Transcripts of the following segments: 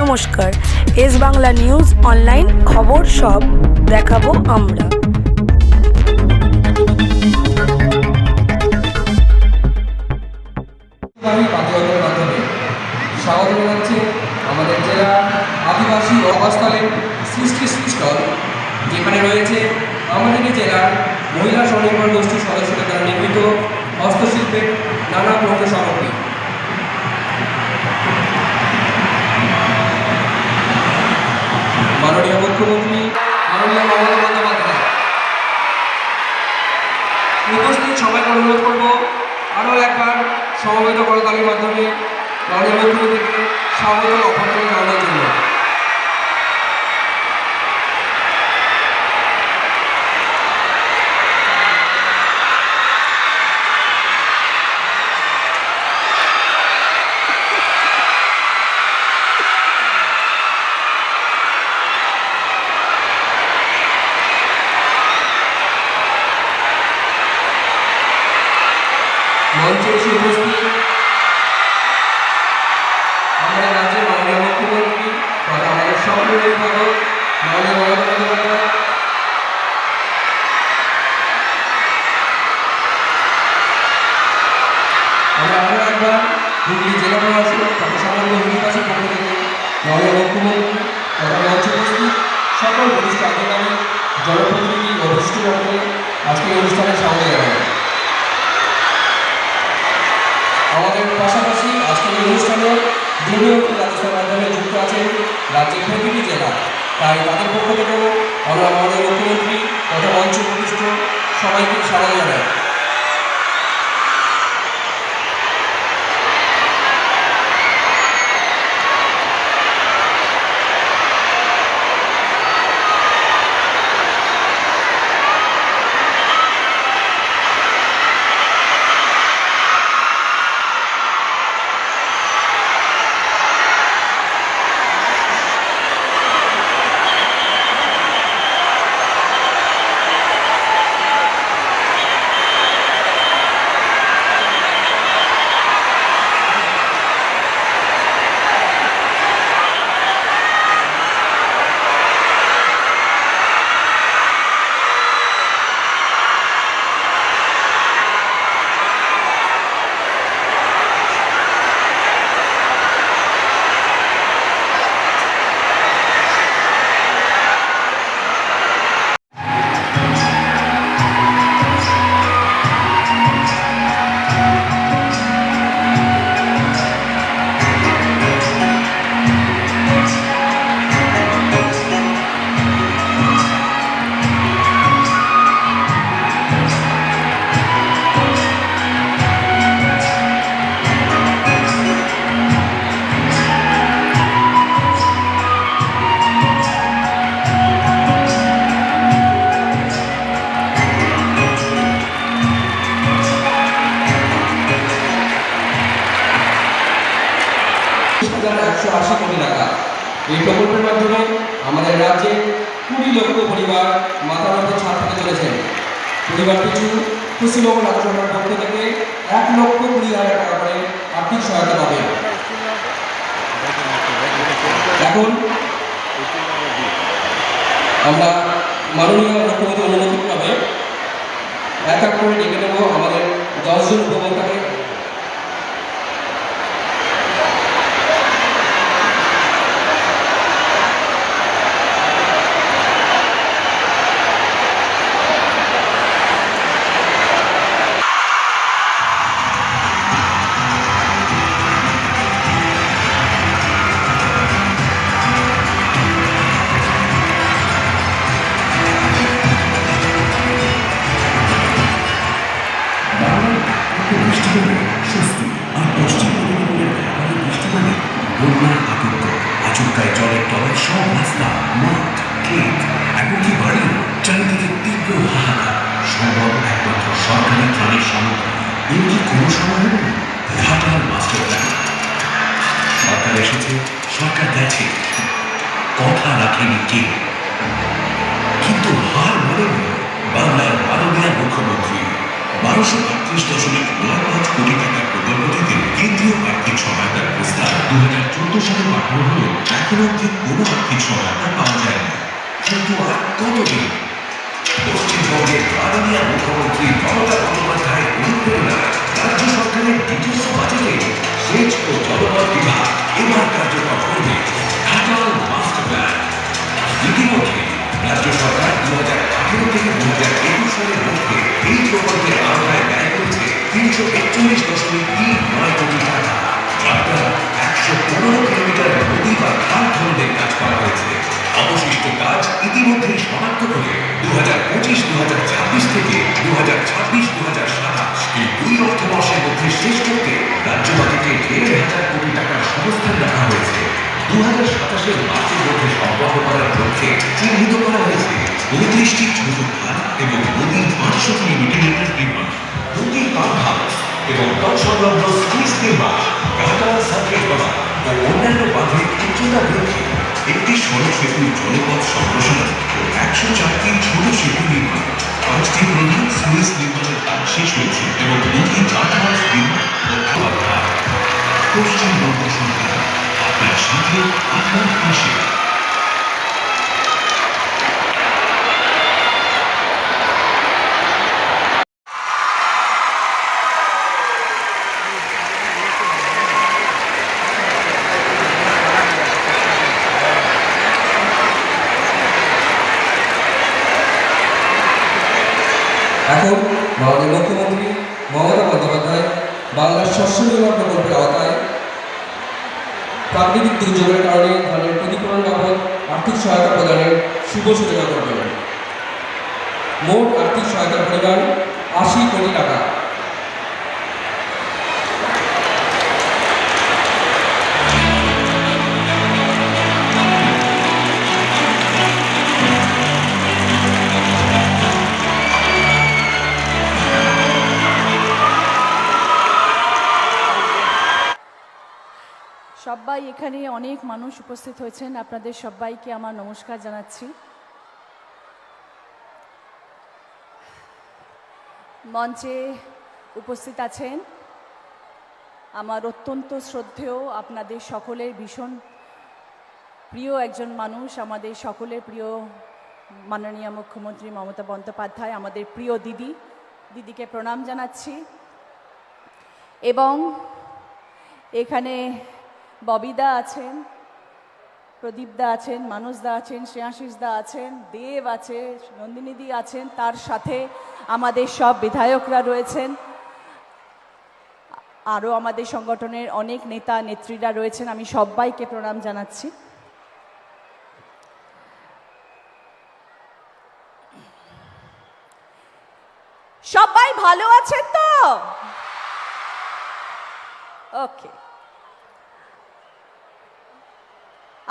নমস্কার, S Bangla news online খবর সব দেখাবো আমরা। স্বাগত জানাচ্ছি আমাদের জেলার আদিবাসী অবস্থানের সৃষ্টি স্টল, যেখানে রয়েছে আমাদের জেলার মহিলা স্বনির্ভর গোষ্ঠীর সদস্যদের দ্বারা নির্মিত হস্তশিল্পের নানা পণ্য সামগ্রী। মাননীয় মুখ্যমন্ত্রী মাননীয় মমতা বন্দ্যোপাধ্যায় উপস্থিত সবাইকে অনুরোধ করব আরও একবার সমবেত করতালির মাধ্যমে মাননীয় মুখ্যমন্ত্রীকে স্বাগত অভ্যর্থনা জানানোর জন্য। মঞ্চে এসে উপস্থিত আমাদের রাজ্যের মাননীয় মুখ্যমন্ত্রী তথা আমাদের সকলের অভিভাবক মাননীয় মমতা বন্দ্যোপাধ্যায়, আমরা আরও একবার হুগলি জেলা প্রশাসন তথা সমগ্র হুগলিবাসীর পক্ষ থেকে মাননীয় মুখ্যমন্ত্রী তথা মঞ্চে উপস্থিত সকল বরিষ্ঠ আধিকারিক, জনপ্রতিনিধি ও বৃষ্টিমণ্ডলে আজকে এই অনুষ্ঠানে স্বাগত জানাই। আমাদের পাশাপাশি আজকের এই অনুষ্ঠানে জুনিয়র রাজস্থান মাধ্যমে যুক্ত আছেন রাজ্যের প্রতিটি জেলা, তাই তাদের পক্ষ থেকেও আমরা আমাদের মুখ্যমন্ত্রী তথা মঞ্চ উপবিষ্ট সবাইকে স্বাগত জানাই। কোটি টাকা এই প্রকল্পের মাধ্যমে আমাদের রাজ্যে 20 লক্ষ পরিবার মাথার উপর ছাদ পেতে চলেছেন। পরিবার পিছু পশ্চিমবঙ্গ রাজ্য সরকারের পক্ষ থেকে 1,20,000 টাকা করে আর্থিক সহায়তা পাবে। এখন আমরা মাননীয় মুখ্যমন্ত্রী অনুমতি পাবে এক এক করে ডেকে নেব আমাদের 10 জন উপভোক্তাকে। স্বস্তি আর পশ্চিম মেদিনীপুরের ব্যাপারে বৃষ্টিপাতে বন্যার আতঙ্ক, আচমকায় জলের তলায় সব রাস্তা, মাঠ, ক্ষেত, এমনকি বাড়ি, চারিদিকে তীব্র হাহাকার। সম্ভব একমাত্র সরকারি ত্রাণের সামগ্রী। এর কি কোনো সমাধান নেই? Ghatal master plan. সরকার এসেছে, সরকার গেছে, কথা রাখেনি কেউ। কিন্তু হার মানেনি বাংলার মাননীয় মুখ্যমন্ত্রী। 1238.95 কোটি টাকার প্রকল্পটিতে কেন্দ্রীয় আর্থিক সহায়তার প্রস্তাব 2014 সালে পাঠানো হলেও এখন অবধি কোনো আর্থিক সহায়তা পাওয়া যায়নি। কিন্তু আর কতদিন? পশ্চিমবঙ্গের মাননীয় মুখ্যমন্ত্রী মমতা বন্দ্যোপাধ্যায়ের অনুপ্রেরণায় রাজ্য সরকারের নিজস্ব বাজেটে সেচ ও জলপথ বিভাগ এবার কার্যকর করবে ঘাটাল মাস্টার প্ল্যান। ইতিমধ্যে রাজ্য সরকার 2018 থেকে 2021 সালের মধ্যে এই প্রকল্পের আওতায় ব্যয় করেছে 341.39 কোটি টাকা। যার দ্বারা 115 কিলোমিটার নদী বা খাল খননের কাজ করা হয়েছে। অবশিষ্ট কাজ ইতিমধ্যেই সমাপ্ত করে 2025-2026 থেকে 2026-2027 এই দুই অর্থবর্ষের মধ্যে শেষ করতে রাজ্য বাজেটে 1,500 কোটি টাকার সংস্থান রাখা হয়েছে। 2027 মার্চের মধ্যে সম্পন্ন করার লক্ষ্যে চিহ্নিত করা হয়েছে 32টি ছোট খাল এবং নদীর 500 কিলোমিটার নির্মাণ, নদীর পাম্প হাউস এবং তৎসংলগ্ন স্কুইজ নির্মাণ, ঘাটাল সার্কিট করা ও অন্যান্য বাঁধের উচ্চতা বৃদ্ধি, একটি সড়ক সেতুর জলপথ সম্প্রসারণ ও 104টি ছোট সেতু নির্মাণ, 5টি প্রধান সুইচ নির্মাণের কাজ শেষ হয়েছে এবং নদী গার্ডওয়ালস নির্মাণ ও আবার পশ্চিমবঙ্গ সরকার আপনার সাথে, আপনার পাশে। এখন আমাদের মুখ্যমন্ত্রী মমতা বন্দ্যোপাধ্যায় বাংলার শস্য বীমা প্রকল্পের আওতায় প্রাকৃতিক দুর্যোগের কারণে ধানের ক্ষতিপূরণ বাবদ আর্থিক সহায়তা প্রদানের শুভ সূচনা করবেন। মোট আর্থিক সহায়তার পরিমাণ 80 কোটি টাকা। সবাই এখানে অনেক মানুষ উপস্থিত হয়েছেন, আপনাদের সবাইকে আমার নমস্কার জানাচ্ছি। মঞ্চে উপস্থিত আছেন আমার অত্যন্ত শ্রদ্ধেয়, আপনাদের সকলের ভীষণ প্রিয় একজন মানুষ, আমাদের সকলের প্রিয় মাননীয় মুখ্যমন্ত্রী মমতা বন্দ্যোপাধ্যায়, আমাদের প্রিয় দিদিকে প্রণাম জানাচ্ছি। এবং এখানে ববিদা আছেন, প্রদীপদা আছেন, মানুষদা আছেন, শ্রেয়াশিসদা আছেন, দেব আছে, নন্দিনীদি আছেন, তার সাথে আমাদের সব বিধায়করা রয়েছেন, আরও আমাদের সংগঠনের অনেক নেতা নেত্রীরা রয়েছেন। আমি সবাইকে প্রণাম জানাচ্ছি। সবাই ভালো আছেন তো? ওকে,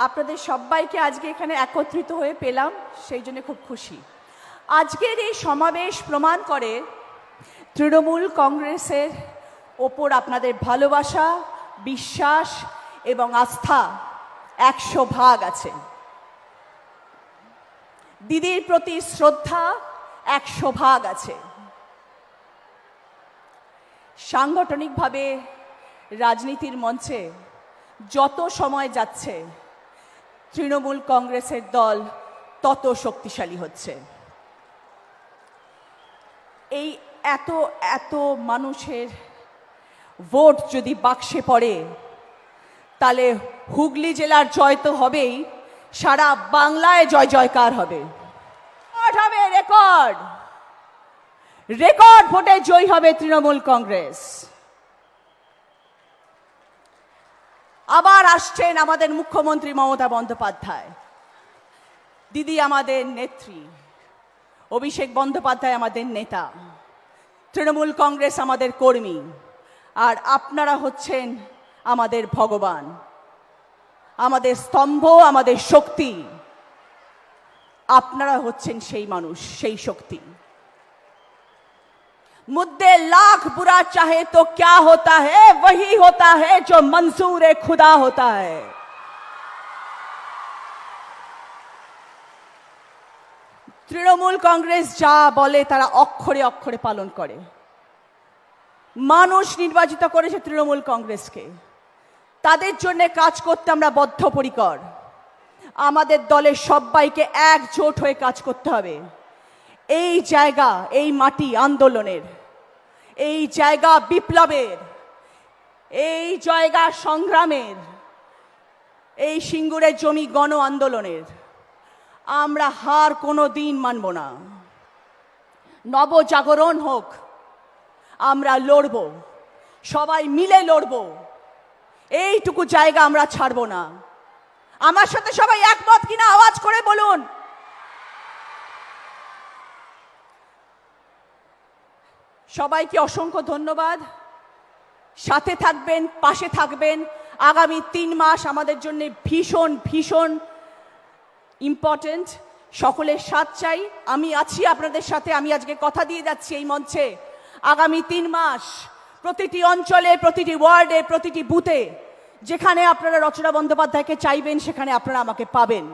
আপনাদের সবাইকে আজকে এখানে একত্রিত হয়ে পেলাম, সেই জন্য খুব খুশি। আজকের এই সমাবেশ প্রমাণ করে তৃণমূল কংগ্রেসের ওপর আপনাদের ভালোবাসা, বিশ্বাস এবং আস্থা 100 আছে। দিদির প্রতি শ্রদ্ধা 100 আছে। সাংগঠনিকভাবে রাজনীতির মঞ্চে যত সময় যাচ্ছে তৃণমূল কংগ্রেসের দল তত শক্তিশালী হচ্ছে। এই এত এত মানুষের ভোট যদি বাক্সে পড়ে, তাহলে হুগলি জেলার জয় তো হবেই, সারা বাংলায় জয় জয়কার হবে। রেকর্ড রেকর্ড ভোটে জয় হবে তৃণমূল কংগ্রেস। আবার আসছেন আমাদের মুখ্যমন্ত্রী মমতা বন্দ্যোপাধ্যায়, দিদি আমাদের নেত্রী, অভিষেক বন্দ্যোপাধ্যায় আমাদের নেতা, তৃণমূল কংগ্রেস আমাদের কর্মী, আর আপনারা হচ্ছেন আমাদের ভগবান, আমাদের স্তম্ভ, আমাদের শক্তি। আপনারা হচ্ছেন সেই মানুষ, সেই শক্তি। मुद्दे लाख बुरा चाहे तो क्या होता है, वही होता है जो मंसूर खुदा होता है। তৃণমূল কংগ্রেস যা বলে তারা অক্ষরে অক্ষরে পালন করে। মানুষ নির্বাচিত করেছে তৃণমূল কংগ্রেসকে, তাদের জন্য কাজ করতে আমরা বদ্ধপরিকর। আমাদের দলের সবাইকে একজোট হয়ে কাজ করতে হবে। এই জায়গা, এই মাটি আন্দোলনের, এই জায়গা বিপ্লবের, এই জায়গা সংগ্রামের, এই সিঙ্গুরের জমি গণ আন্দোলনের। আমরা হার কোনো দিন মানব না। নবজাগরণ হোক, আমরা লড়ব, সবাই মিলে লড়ব। এইটুকু জায়গা আমরা ছাড়ব না। আমার সাথে সবাই একমত কিনা আওয়াজ করে বলুন। সবাইকে অসংখ্য ধন্যবাদ। সাথে থাকবেন, পাশে থাকবেন। আগামী 3 মাস আমাদের জন্য ভীষণ ভীষণ ইম্পর্টেন্ট। সকলের সাথ চাই। আমি আছি আপনাদের সাথে। আমি আজকে কথা দিয়ে যাচ্ছি এই মঞ্চে, আগামী 3 মাস প্রতিটি অঞ্চলে, প্রতিটি ওয়ার্ডে, প্রতিটি বুথে যেখানে আপনারা রচনা বন্দ্যোপাধ্যায়কে চাইবেন সেখানে আপনারা আমাকে পাবেন।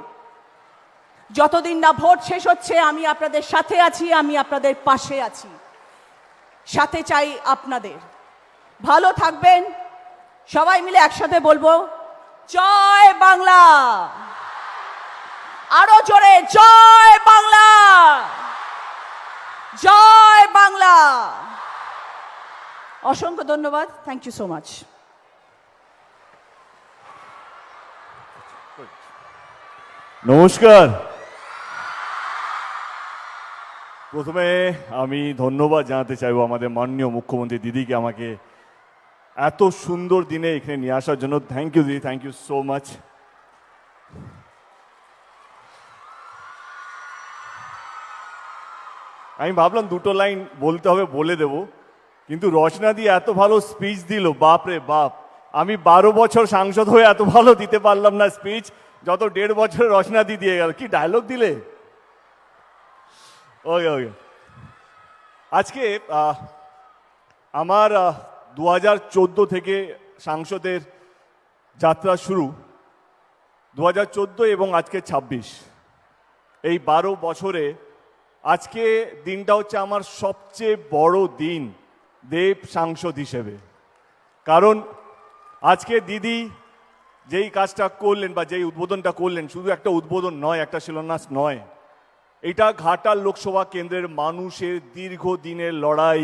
যতদিন না ভোট শেষ হচ্ছে আমি আপনাদের সাথে আছি, আমি আপনাদের পাশে আছি। সাথে চাই আপনাদের। ভালো থাকবেন। সবাই মিলে একসাথে বলবো, জয় বাংলা। আরো জোরে, জয় বাংলা, জয় বাংলা। অসংখ্য ধন্যবাদ। Thank you so much. নমস্কার। প্রথমে আমি ধন্যবাদ জানাতে চাইবো আমাদের মাননীয় মুখ্যমন্ত্রী দিদিকে আমাকে এত সুন্দর দিনে এখানে নিয়ে আসার জন্য। থ্যাংক ইউ দিদি, থ্যাংক ইউ সো মাচ। আমি ভাবলাম 2টো লাইন বলতে হবে, বলে দেব, কিন্তু রচনা দিয়ে এত ভালো স্পিচ দিল, বাপ রে বাপ। আমি 12 বছর সাংসদ হয়ে এত ভালো দিতে পারলাম না স্পিচ, যত 1.5 বছর রচনা দিয়ে গেল। কি ডায়লগ দিলে! ওকে ওকে। আজকে আমার 2014 থেকে সাংসদের যাত্রা শুরু। 2014 এবং আজকে 26, এই 12 বছরে আজকে দিনটা হচ্ছে আমার সবচেয়ে বড় দিন দেব সাংসদ হিসেবে। কারণ আজকে দিদি যেই কাজটা করলেন বা যেই উদ্বোধনটা করলেন, শুধু একটা উদ্বোধন নয়, একটা শিলান্যাস নয়, এটা ঘাটাল লোকসভা কেন্দ্রের মানুষের দীর্ঘদিনের লড়াই,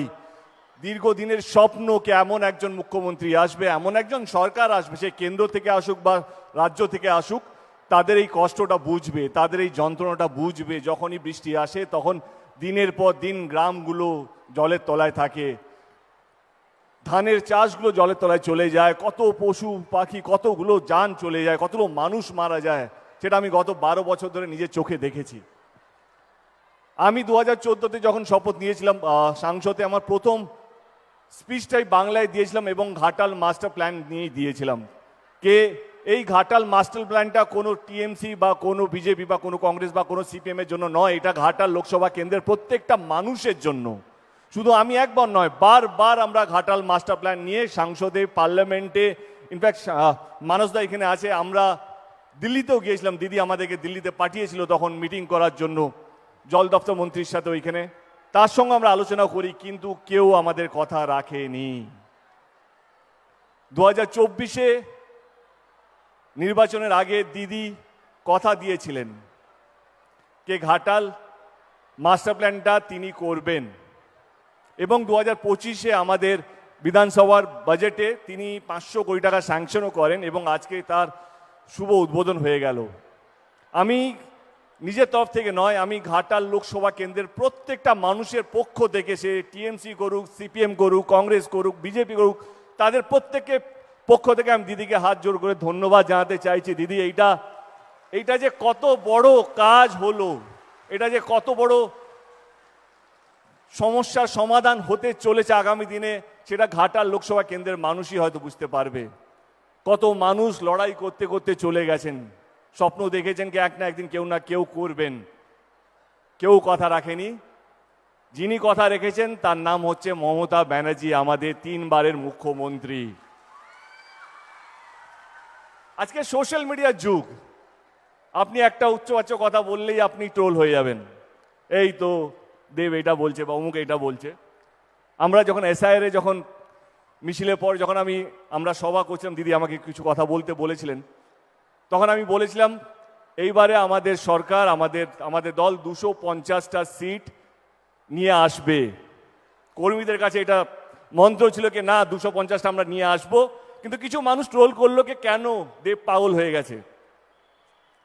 দীর্ঘদিনের স্বপ্নকে এমন একজন মুখ্যমন্ত্রী আসবে, এমন একজন সরকার আসবে, সে কেন্দ্র থেকে আসুক বা রাজ্য থেকে আসুক, তাদের এই কষ্টটা বুঝবে, তাদের এই যন্ত্রণাটা বুঝবে। যখনই বৃষ্টি আসে তখন দিনের পর দিন গ্রামগুলো জলের তলায় থাকে, ধানের চাষগুলো জলের তলায় চলে যায়, কত পশু পাখি, কতগুলো যান চলে যায়, কতগুলো মানুষ মারা যায়, সেটা আমি গত 12 বছর ধরে নিজের চোখে দেখেছি। আমি 2014-তে যখন শপথ নিয়েছিলাম সাংসদে, আমার প্রথম স্পিচটাই বাংলায় দিয়েছিলাম এবং ঘাটাল মাস্টার প্ল্যান নিয়েই দিয়েছিলাম। এই ঘাটাল মাস্টার প্ল্যানটা কোনো টিএমসি বা কোনো বিজেপি বা কোনো কংগ্রেস বা কোনো সিপিএম এর জন্য নয়, এটা ঘাটাল লোকসভা কেন্দ্রের প্রত্যেকটা মানুষের জন্য। শুধু আমি একবার নয়, বারবার আমরা ঘাটাল মাস্টার প্ল্যান নিয়ে সংসদে, পার্লামেন্টে, ইনফ্যাক্ট মানসদা এখানে আছে, আমরা দিল্লিতেও গিয়েছিলাম। দিদি আমাদেরকে দিল্লিতে পাঠিয়েছিল তখন মিটিং করার জন্য জল দপ্তর মন্ত্রীর সাথে ওইখানে। তার সঙ্গে আমরা আলোচনা করি, কিন্তু কেউ আমাদের কথা রাখেনি। 2024-এ নির্বাচনের আগে দিদি কথা দিয়েছিলেন যে ঘাটাল মাস্টার প্ল্যানটা তিনি করবেন, এবং 2025-এ আমাদের বিধানসভার বাজেটে তিনি 500 কোটি টাকা স্যাংশনও করেন এবং আজকে তার শুভ উদ্বোধন হয়ে গেল। আমি নিজের তরফ থেকে নয়, আমি ঘাটাল লোকসভা কেন্দ্রের প্রত্যেকটা মানুষের পক্ষ থেকে, সে টিএমসি করুক, সিপিএম করুক, কংগ্রেস করুক, বিজেপি করুক, তাদের প্রত্যেকের পক্ষ থেকে আমি দিদিকে হাত জোড় করে ধন্যবাদ জানাতে চাইছি। দিদি, এইটা যে কত বড় কাজ হলো, এটা যে কত বড় সমস্যার সমাধান হতে চলেছে আগামী দিনে, সেটা ঘাটাল লোকসভা কেন্দ্রের মানুষই হয়তো বুঝতে পারবে। কত মানুষ লড়াই করতে করতে চলে গেছেন, স্বপ্ন দেখেছেন কি এক না একদিন কেউ না কেউ করবেন, কেউ কথা রাখেনি। যিনি কথা রেখেছেন তার নাম হচ্ছে মমতা ব্যানার্জি, আমাদের 3 বারের মুখ্যমন্ত্রী। আজকে সোশ্যাল মিডিয়ার যুগ, আপনি একটা উচ্চবাচ্য কথা বললেই আপনি ট্রোল হয়ে যাবেন। এই তো দেব এটা বলছে বা অমুক এটা বলছে। আমরা যখন এসআইআরে যখন মিছিলের পর যখন আমরা সভা করছিলাম, দিদি আমাকে কিছু কথা বলতে বলেছিলেন, তখন আমি বলেছিলাম এইবারে আমাদের সরকার, আমাদের দল 250টা সিট নিয়ে আসবে। কর্মীদের কাছে এটা মন্ত্র ছিল কি না 250টা আমরা নিয়ে আসবো, কিন্তু কিছু মানুষ ট্রোল করলো কি কেন দেব পাগল হয়ে গেছে।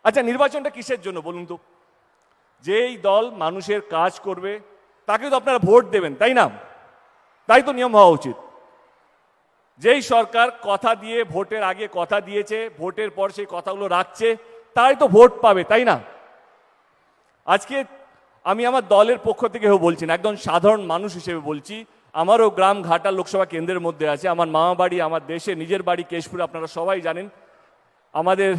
আচ্ছা, নির্বাচনটা কিসের জন্য বলুন তো? যেই দল মানুষের কাজ করবে তাকে তো আপনারা ভোট দেবেন, তাই না? তাই তো নিয়ম হওয়া উচিত। যেই সরকার কথা দিয়ে ভোটের আগে কথা দিয়েছে, ভোটের পর সেই কথাগুলো রাখছে, তাই তো ভোট পাবে, তাই না? আজকে আমি আমার দলের পক্ষ থেকে বলছি না, একদম সাধারণ মানুষ হিসেবে বলছি। আমারও গ্রাম ঘাটাল লোকসভা কেন্দ্রের মধ্যে আছে, আমার মামা বাড়ি, আমার দেশে নিজের বাড়ি কেশপুর, আপনারা সবাই জানেন। আমাদের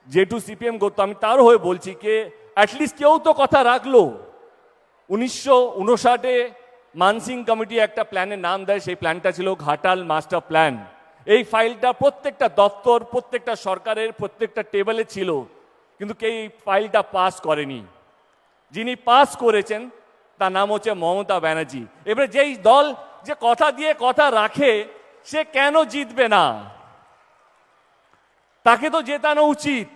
যেটু সিপিএম করতো, আমি তারও হয়ে বলছি কে অ্যাটলিস্ট কেউ তো কথা রাখলো। 1959 মানসিং কমিটি একটা প্ল্যানের নাম দেয়, সেই প্ল্যানটা ছিল ঘাটাল মাস্টার প্ল্যান। এই ফাইলটা প্রত্যেকটা দপ্তর, প্রত্যেকটা সরকারের প্রত্যেকটা টেবিলে ছিল, কিন্তু কেউ এই ফাইলটা পাস করেনি। যিনি পাস করেছেন তার নাম হচ্ছে মমতা ব্যানার্জি। এবারে যেই দল যে কথা দিয়ে কথা রাখে, সে কেন জিতবে না? তাকে তো জেতানো উচিত।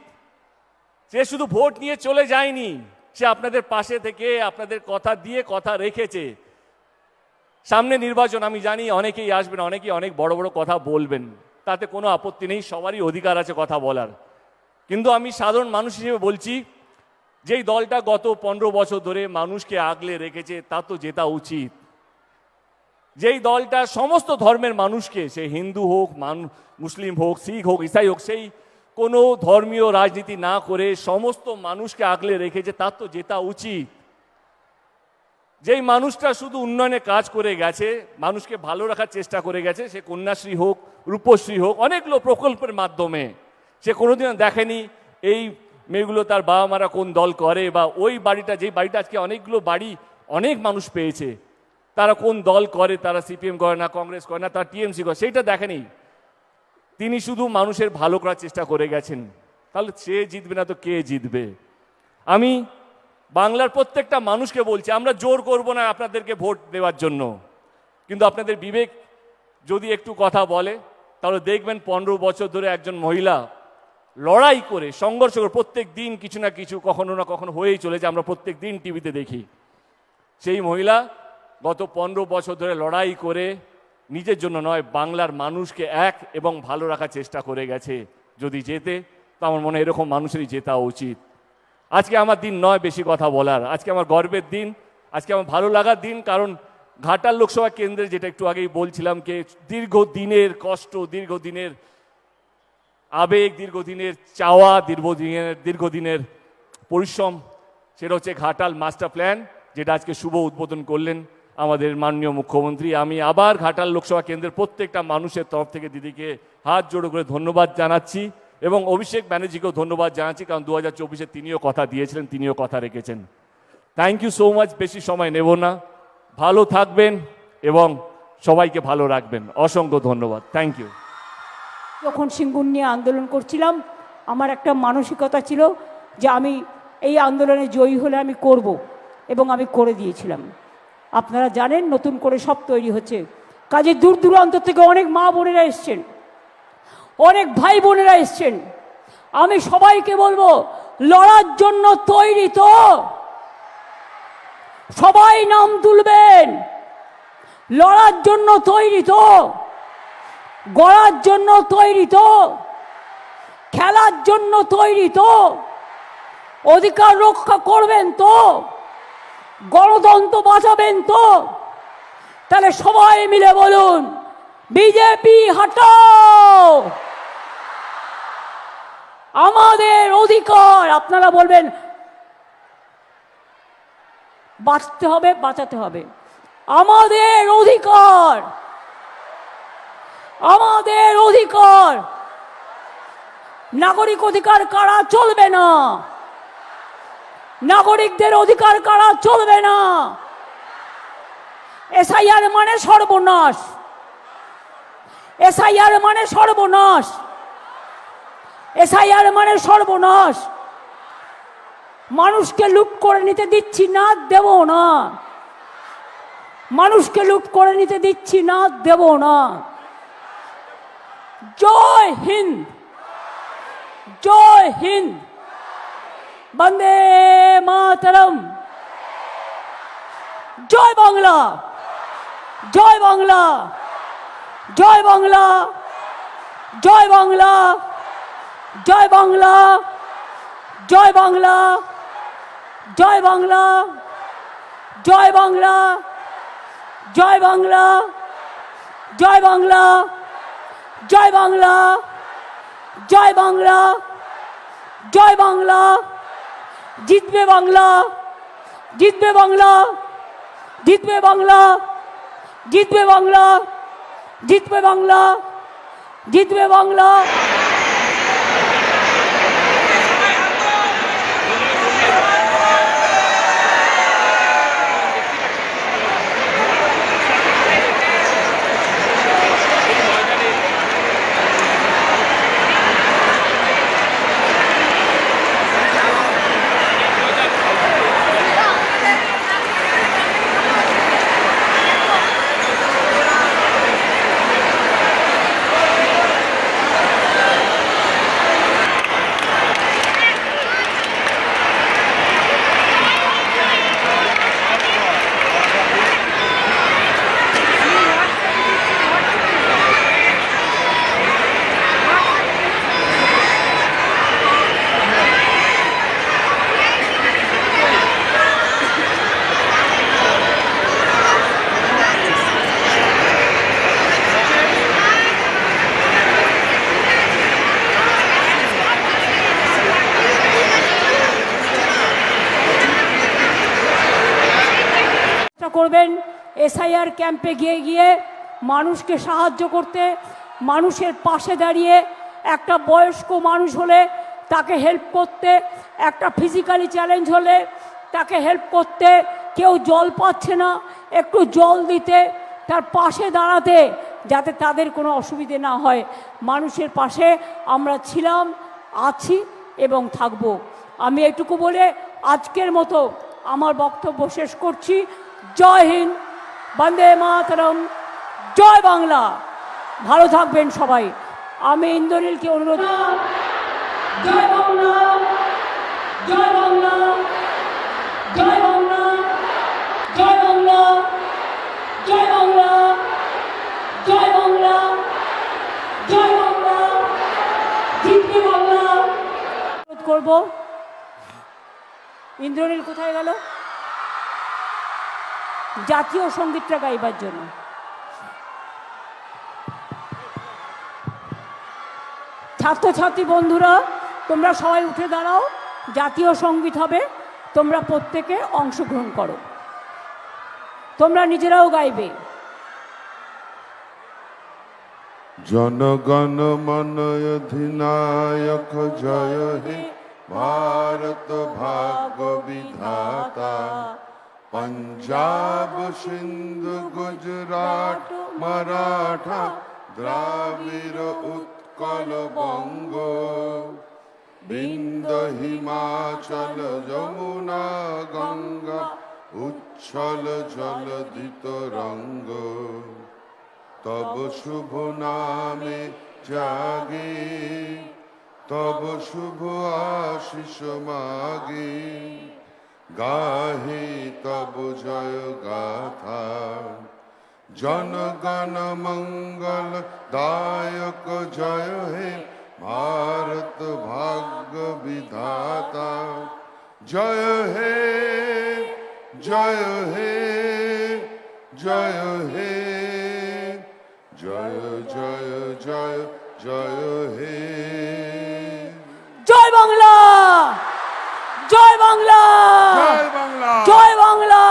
সে শুধু ভোট নিয়ে চলে যায়নি, সে আপনাদের পাশে থেকে আপনাদের কথা দিয়ে কথা রেখেছে। সামনে নির্বাচন, আমি জানি অনেকেই আসবেন, অনেকেই অনেক বড় বড় কথা বলবেন, তাতে কোনো আপত্তি নেই, সবারই অধিকার আছে কথা বলার। কিন্তু আমি সাধারণ মানুষ হিসেবে বলছি, যেই দলটা গত 15 বছর ধরে মানুষকে আগলে রেখেছে, তা তো জেতা উচিত। যেই দলটা সমস্ত ধর্মের মানুষকে, সে হিন্দু হোক, মুসলিম হোক, শিখ হোক, ইসাই হোক, সেই কোনো ধর্মীয় রাজনীতি না করে সমস্ত মানুষকে আগলে রেখেছে, তার তো জেতা উচিত। যেই মানুষটা শুধু উন্নয়নে কাজ করে গেছে, মানুষকে ভালো রাখার চেষ্টা করে গেছে, সে কন্যাশ্রী হোক, রূপশ্রী হোক, অনেকগুলো প্রকল্পের মাধ্যমে, সে কোনোদিন দেখেনি এই মেয়েগুলো তার বাবা মারা কোন দল করে, বা ওই বাড়িটা, যেই বাড়িটা আজকে অনেকগুলো বাড়ি অনেক মানুষ পেয়েছে, তারা কোন দল করে, তারা সিপিএম করে না, কংগ্রেস করে না, তারা টিএমসি করে, সেইটা দেখেনি। তিনি শুধু মানুষের ভালো করার চেষ্টা করে গেছেন। তাহলে সে জিতবে না তো কে জিতবে? আমি বাংলার প্রত্যেকটা মানুষকে বলছি, আমরা জোর করব না আপনাদেরকে ভোট দেওয়ার জন্য, কিন্তু আপনাদের বিবেক যদি একটু কথা বলে, তাহলে দেখবেন 15 বছর ধরে একজন মহিলা লড়াই করে, সংঘর্ষ করে, প্রত্যেক দিন কিছু না কিছু কখনো না কখনো হয়েই চলেছে, আমরা প্রত্যেক দিন টিভিতে দেখি। সেই মহিলা গত 15 বছর ধরে লড়াই করে নিজের জন্য নয়, বাংলার মানুষকে এক এবং ভালো রাখার চেষ্টা করে গেছে। যদি জেতে, তো আমার মনে হয় এরকম মানুষেরই জেতা উচিত। আজকে আমার দিন নয় বেশি কথা বলার, আজকে আমার গর্বের দিন, আজকে আমার ভালো লাগার দিন। কারণ ঘাটাল লোকসভা কেন্দ্রে, যেটা একটু আগেই বলছিলাম, কে দীর্ঘদিনের কষ্ট, দীর্ঘদিনের আবেগ, দীর্ঘদিনের চাওয়া, দীর্ঘদিনের পরিশ্রম, সেটা হচ্ছে ঘাটাল মাস্টার প্ল্যান, যেটা আজকে শুভ উদ্বোধন করলেন আমাদের মাননীয় মুখ্যমন্ত্রী। আমি আবার ঘাটাল লোকসভা কেন্দ্রের প্রত্যেকটা মানুষের তরফ থেকে দিদিকে হাত জোড়ো করে ধন্যবাদ জানাচ্ছি, এবং অভিষেক ব্যানার্জিকেও ধন্যবাদ জানাচ্ছি, কারণ 2024-এ তিনিও কথা দিয়েছিলেন, তিনিও কথা রেখেছেন। Thank you so much. বেশি সময় নেব না, ভালো থাকবেন এবং সবাইকে ভালো রাখবেন। অসংখ্য ধন্যবাদ, থ্যাংক ইউ। যখন সিঙ্গুর নিয়ে আন্দোলন করছিলাম, আমার একটা মানসিকতা ছিল যে আমি এই আন্দোলনে জয়ী হলে আমি করব, এবং আমি করে দিয়েছিলাম। আপনারা জানেন নতুন করে সব তৈরি হচ্ছে, কাজে দূর দূরান্ত থেকে অনেক মা বোনেরা এসছেন, অনেক ভাই বোনেরা এসছেন। আমি সবাইকে বলবো, লড়ার জন্য তৈরি তো? সবাই নাম তুলবেন। লড়ার জন্য তৈরি তো? গড়ার জন্য তৈরি তো? খেলার জন্য তৈরি তো? অধিকার রক্ষা করবেন তো? গণতন্ত্র বাঁচাবেন তো? তাহলে সবাই মিলে বলুন, বিজেপি হটাও। আমাদের অধিকার, আপনারা বলবেন বাঁচতে হবে, বাঁচাতে হবে। আমাদের অধিকার, আমাদের অধিকার। নাগরিক অধিকার কারা চলবে না, নাগরিকদের অধিকার কারা চলবে না। এসআইআর মানে সর্বনাশ, এসআইআর মানে সর্বনাশ, এসআইআর মানে সর্বনাশ। মানুষকে লুট করে নিতে দিচ্ছি না, দেব না। মানুষকে লুট করে নিতে দিচ্ছি না, দেব না। জয় হিন্দ, জয় হিন্দ, বন্দে মাতরম, জয় বাংলা, জয় বাংলা, জয় বাংলা, জয় বাংলা, জয় বাংলা, জয় বাংলা, জয় বাংলা, জয় বাংলা, জয় বাংলা, জয় বাংলা, জয় বাংলা, জয় বাংলা, জয় বাংলা, জিতবে বাংলা, জিতবে বাংলা, জিতবে বাংলা, জিতবে বাংলা, জিতবে বাংলা, জিতবে বাংলা। করবেন এসআইআর ক্যাম্পে গিয়ে গিয়ে মানুষকে সাহায্য করতে, মানুষের পাশে দাঁড়িয়ে, একটা বয়স্ক মানুষ হলে তাকে হেল্প করতে, একটা ফিজিক্যালি চ্যালেঞ্জ হলে তাকে হেল্প করতে, কেউ জল পাচ্ছে না একটু জল দিতে, তার পাশে দাঁড়াতে, যাতে তাদের কোনো অসুবিধে না হয়। মানুষের পাশে আমরা ছিলাম, আছি এবং থাকব। আমি এটুকু বলে আজকের মতো আমার বক্তব্য শেষ করছি। জয় হিন্দ, বন্দে মাতরম, জয় বাংলা। ভালো থাকবেন সবাই। আমি ইন্দ্রনীলকে অনুরোধ, জয় বাংলা, জয় বাংলা, জয় বাংলা, জয় বাংলা, জয় বাংলা, জয় বাংলা, জয় বাংলা, জিতবে বাংলা। অনুরোধ করব, ইন্দ্রনীল কোথায় গেল? জাতীয় সঙ্গীতটা গাইবার জন্য। ছাত্রছাত্রী বন্ধুরা, তোমরা সবাই উঠে দাঁড়াও, জাতীয় সঙ্গীত হবে, তোমরা প্রত্যেকে অংশগ্রহণ করো, তোমরা নিজেরাও গাইবে। জনগণ মন অধিনায়ক জয় হে ভারত ভাগ্য বিধাতা, पंजाब सिंध गुजरात मराठा द्राविड़ उत्कल बंग, बिंद हिमाचल यमुना गंगा उच्छल जलधित रंग, तब शुभ नामे जागे तब शुभ आशीष मागे, गाहे तब जय गाथा, जनगण मंगल दायक जय हे भारत भाग्य विधाता, जय हे जय हे जय हे जय जय जय जय हे। জয় বাংলা, জয় বাংলা, জয় বাংলা, জয় বাংলা,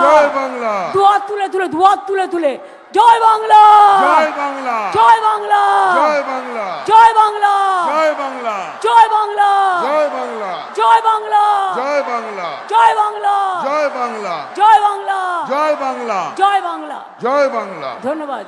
জয় বাংলা, দুহাত তুলে তুলে, দুহাত তুলে তুলে, জয় বাংলা, জয় বাংলা, জয় বাংলা, জয় বাংলা, জয় বাংলা, জয় বাংলা, জয় বাংলা, জয় বাংলা, জয় বাংলা, জয় বাংলা, জয় বাংলা, জয় বাংলা, জয় বাংলা, জয় বাংলা, জয় বাংলা। জয় বাংলা। ধন্যবাদ।